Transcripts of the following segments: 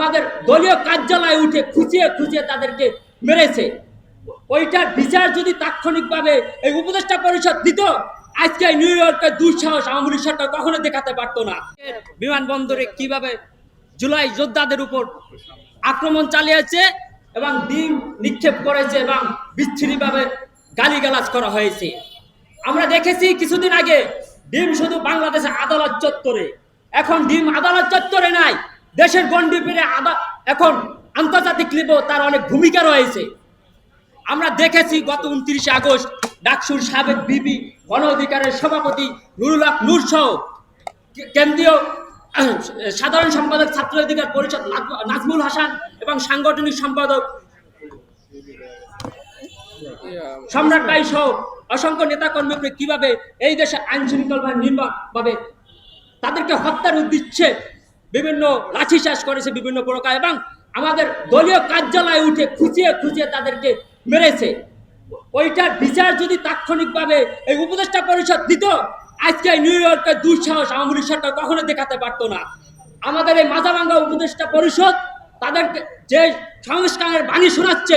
আমাদের দলীয় কার্যালয়ে উঠে খুঁচিয়ে খুঁচিয়ে তাদেরকে মেরেছে। ওইটার বিচার যদি তাৎক্ষণিকভাবে এই উপদেষ্টা পরিষদ দিত, আজকে নিউ ইয়র্কের দুঃসাহস আওয়ামী লীগ সরকার কখনো দেখাতে পারতো না। বিমানবন্দরে কিভাবে জুলাই যোদ্ধাদের উপর আক্রমণ চালিয়েছে এবং ডিম নিক্ষেপ করেছে এবং বিচ্ছিন্নভাবে গালিগালাজ করা হয়েছে। আমরা দেখেছি কিছুদিন আগে ডিম শুধু বাংলাদেশের আদালত চত্বরে, এখন ডিম আদালত চত্বরে নাই, দেশের গণ্ডি পেরে এখন আন্তর্জাতিক লেভেলে তার অনেক ভূমিকা রয়েছে। আমরা দেখেছি গত 29 আগস্ট ডাকসুর সাবেক বিবি গণ অধিকারের সভাপতি নুরুল হক নূর সহ কেন্দ্রীয় সাধারণ সম্পাদক ছাত্র অধিকার পরিষদ নাজমুল হাসান এবং সাংগঠনিক সম্পাদক সম্রাট ভাই সহ অসংখ্য নেতাকর্মীকে কিভাবে এই দেশে আইন শৃঙ্খলা নির্মমভাবে তাদেরকে হত্যার উদ্দেশ্যে বিভিন্ন লাঠিচার্জ করেছে বিভিন্ন প্রকার, এবং আমাদের দলীয় কার্যালয়ে উঠে খুঁচিয়ে খুঁচিয়ে তাদেরকে মেরেছে। ওইটার বিচার যদি তাৎক্ষণিকভাবে এই উপদেষ্টা পরিষদ দিত, আজকে নিউ ইয়র্কের দুঃসাহস আওয়ামী লীগ সরকার কখনো দেখাতে পারতো না। আমাদের এই মাথাভাঙ্গা উপদেষ্টা পরিষদ তাদেরকে যে সংস্কারের বাণী শোনাচ্ছে,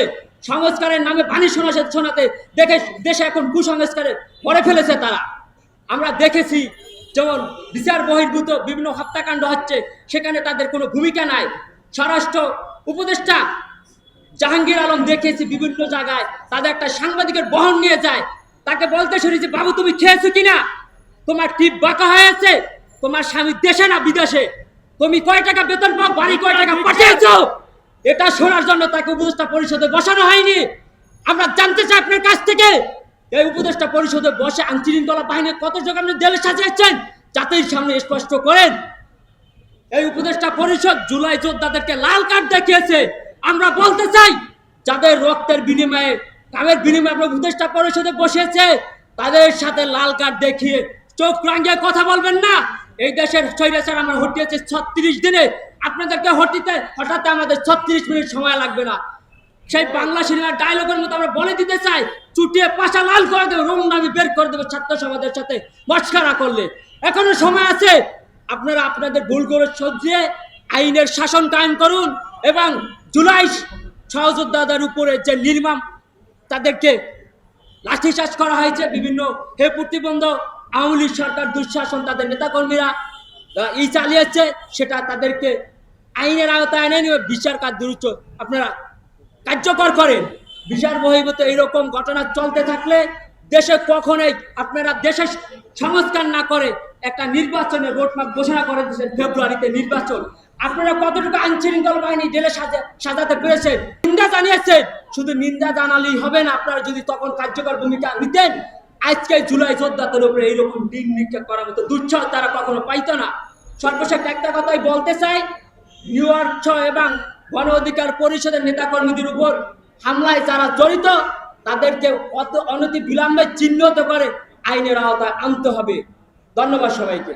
সংস্কারের নামে বাণী শোনাতে দেখে দেশে এখন কুসংস্কারে ভরে ফেলেছে তারা। আমরা দেখেছি যেমন বিচার বহির্ভূত বিভিন্ন হত্যাকাণ্ড হচ্ছে, সেখানে তাদের কোনো ভূমিকা নাই। স্বরাষ্ট্র উপদেষ্টা জাহাঙ্গীর আলম দেখেছি বিভিন্ন জায়গায় তাদের একটা সাংবাদিকের বহন নিয়ে যায়, তাকে বলতে শুনেছি, বাবু তুমি খেয়েছো কিনা, তোমার টিপ বাঁকা হয়েছে, তোমার স্বামী দেশে না বিদেশে, তুমি কয় টাকা বেতন পাও, বাড়ি কয় টাকা পাঠিয়েছো, এটা শোনার জন্য তাকে উপদেষ্টা পরিষদে বসানো হয়নি। আমরা জানতে চাই আপনার কাছ থেকে, এই উপদেষ্টা পরিষদে বসে আইনশৃঙ্খলা বাহিনীর কত যোগ আপনি দেলে সাজিয়েছেন, জাতির সামনে স্পষ্ট করেন। এই উপদেষ্টা পরিষদ জুলাই যোদ্ধাদেরকে লাল কার্ড দেখিয়েছে। আমরা বলতে চাই, যাদের রক্তের বিনিময়ে কামের বিনিময়ে আমরা উপদেষ্টা পরিষদে বসেছে, তাদের সাথে লাল কার্ড দেখিয়ে চোখ রাঙিয়ে কথা বলবেন না। এই দেশের স্বৈরাচার আমরা হটিয়েছে 36 দিনে, আপনাদেরকে হঠাতে আমাদের 36 মিনিট সময় লাগবে না। সেই বাংলা সিনেমার ডায়লগের মতো আমরা বলে দিতে চাই, চুটিয়ে পাশা লাল করে দেবো, রং নামি বের করে দেবো ছাত্র সমাজের সাথে মস্করা করলে। এখনো সময় আছে, আপনারা আপনাদের ভুলগুলো সহ্যে আইনের শাসন কায়েম করুন এবং জুলাই সহযোদ্ধাদের উপরে যে নির্মম তাদেরকে লাঠিচার্জ করা হয়েছে, বিভিন্ন হে প্রতিবন্ধ আওয়ামী লীগ সরকার দুঃশাসন তাদের নেতাকর্মীরা চালিয়েছে, সেটা তাদেরকে আইনের আওতায় এনে নিয়ে বিচার কার্য আপনারা কার্যকর করেন। বিচার বহির্ভূত এইরকম ঘটনা চলতে থাকলে দেশে কখনোই আপনারা দেশের সংস্কার না করে একটা নির্বাচনের রোডম্যাপ ঘোষণা করে দিয়েছেন, ফেব্রুয়ারিতে নির্বাচন। আপনারা কতটুকু আইন শৃঙ্খলা বাহিনী জেলে সাজাতে পেরেছেন, নিন্দা জানিয়েছেন। শুধু নিন্দা জানালেই হবে না, আপনারা যদি তখন কার্যকর ভূমিকা নিতেন, আজকে জুলাই যোদ্ধাদের উপরে এইরকম ডিম নিক্ষেপ করার মতো দুঃসাহস তারা কখনো পাইতো না। সর্বশেষ একটা কথাই বলতে চাই, নিউ ইয়র্ক এবং গণ অধিকার পরিষদের নেতাকর্মীদের উপর হামলায় যারা জড়িত, তাদেরকে অনতি বিলম্বে চিহ্নিত করে আইনের আওতায় আনতে হবে। ধন্যবাদ সবাইকে।